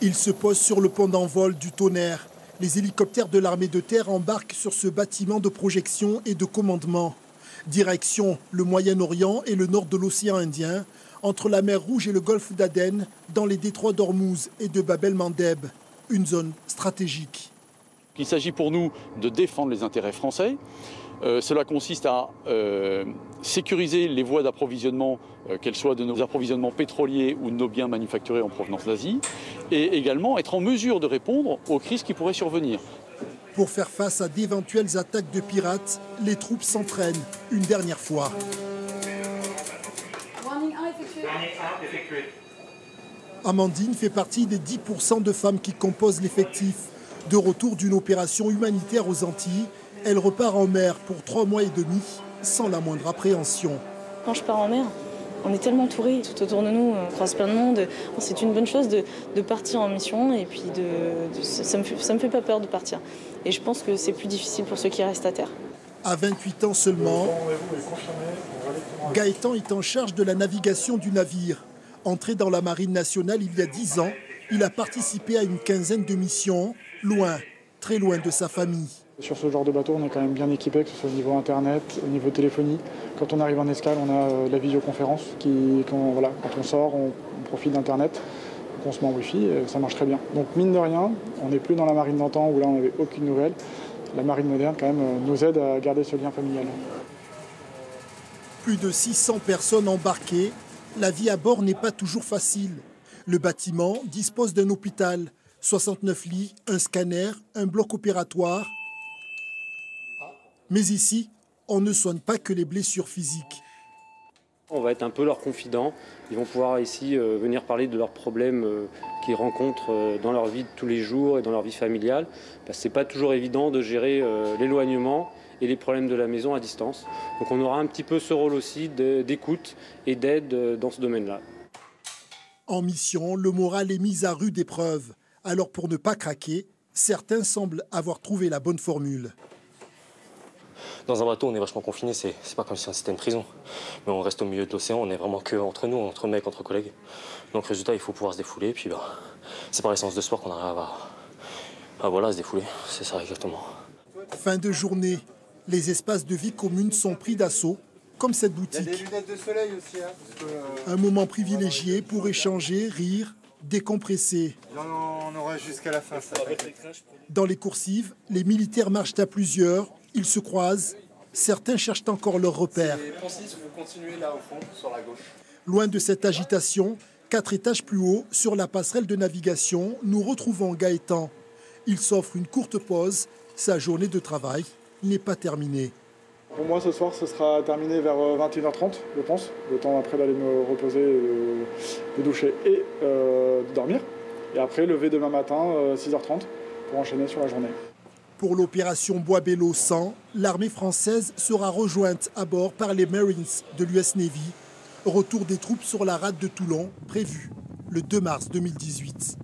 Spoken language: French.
Il se pose sur le pont d'envol du Tonnerre. Les hélicoptères de l'armée de terre embarquent sur ce bâtiment de projection et de commandement. Direction le Moyen-Orient et le nord de l'océan Indien, entre la mer Rouge et le golfe d'Aden, dans les détroits d'Ormuz et de Bab el-Mandeb, une zone stratégique. Il s'agit pour nous de défendre les intérêts français. Cela consiste à sécuriser les voies d'approvisionnement, qu'elles soient de nos approvisionnements pétroliers ou de nos biens manufacturés en provenance d'Asie, et également être en mesure de répondre aux crises qui pourraient survenir. Pour faire face à d'éventuelles attaques de pirates, les troupes s'entraînent une dernière fois. Amandine fait partie des 10% de femmes qui composent l'effectif. De retour d'une opération humanitaire aux Antilles, elle repart en mer pour 3 mois et demi, sans la moindre appréhension. Quand je pars en mer, on est tellement entourés, tout autour de nous, on croise plein de monde. C'est une bonne chose de partir en mission et puis ça me fait pas peur de partir. Et je pense que c'est plus difficile pour ceux qui restent à terre. À 28 ans seulement, Gaëtan est en charge de la navigation du navire. Entré dans la Marine nationale il y a 10 ans, il a participé à une quinzaine de missions, loin, très loin de sa famille. Sur ce genre de bateau, on est quand même bien équipé, que ce soit au niveau internet, au niveau téléphonie. Quand on arrive en escale, on a la visioconférence. Quand on sort, on profite d'internet, on se met en wifi, et ça marche très bien. Donc mine de rien, on n'est plus dans la marine d'antan où là on n'avait aucune nouvelle. La marine moderne quand même nous aide à garder ce lien familial. Plus de 600 personnes embarquées, la vie à bord n'est pas toujours facile. Le bâtiment dispose d'un hôpital, 69 lits, un scanner, un bloc opératoire. Mais ici, on ne soigne pas que les blessures physiques. On va être un peu leurs confidents. Ils vont pouvoir ici venir parler de leurs problèmes qu'ils rencontrent dans leur vie de tous les jours et dans leur vie familiale. Parce que ce n'est pas toujours évident de gérer l'éloignement et les problèmes de la maison à distance. Donc on aura un petit peu ce rôle aussi d'écoute et d'aide dans ce domaine-là. En mission, le moral est mis à rude épreuve. Alors pour ne pas craquer, certains semblent avoir trouvé la bonne formule. Dans un bateau, on est vachement confiné, c'est pas comme si c'était une prison. Mais on reste au milieu de l'océan, on est vraiment que entre nous, entre mecs, entre collègues. Donc résultat, il faut pouvoir se défouler, puis c'est par les séances de sport qu'on arrive à se défouler, c'est ça exactement. Fin de journée, les espaces de vie commune sont pris d'assaut, comme cette boutique. Il y a des lunettes de soleil aussi. Un moment privilégié pour échanger, rire, décompresser. On aura jusqu'à la fin. Ça. Dans les coursives, les militaires marchent à plusieurs, ils se croisent, certains cherchent encore leurs repères. Vous continuez là au fond, sur la gauche. Loin de cette agitation, 4 étages plus haut, sur la passerelle de navigation, nous retrouvons Gaëtan. Il s'offre une courte pause, sa journée de travail n'est pas terminée. Pour moi, ce soir, ce sera terminé vers 21h30, je pense. Le temps après d'aller me reposer, de doucher et de dormir. Et après, lever demain matin, 6h30, pour enchaîner sur la journée. Pour l'opération Bois-Bello 100, l'armée française sera rejointe à bord par les Marines de l'US Navy. Retour des troupes sur la rade de Toulon, prévu le 2 mars 2018.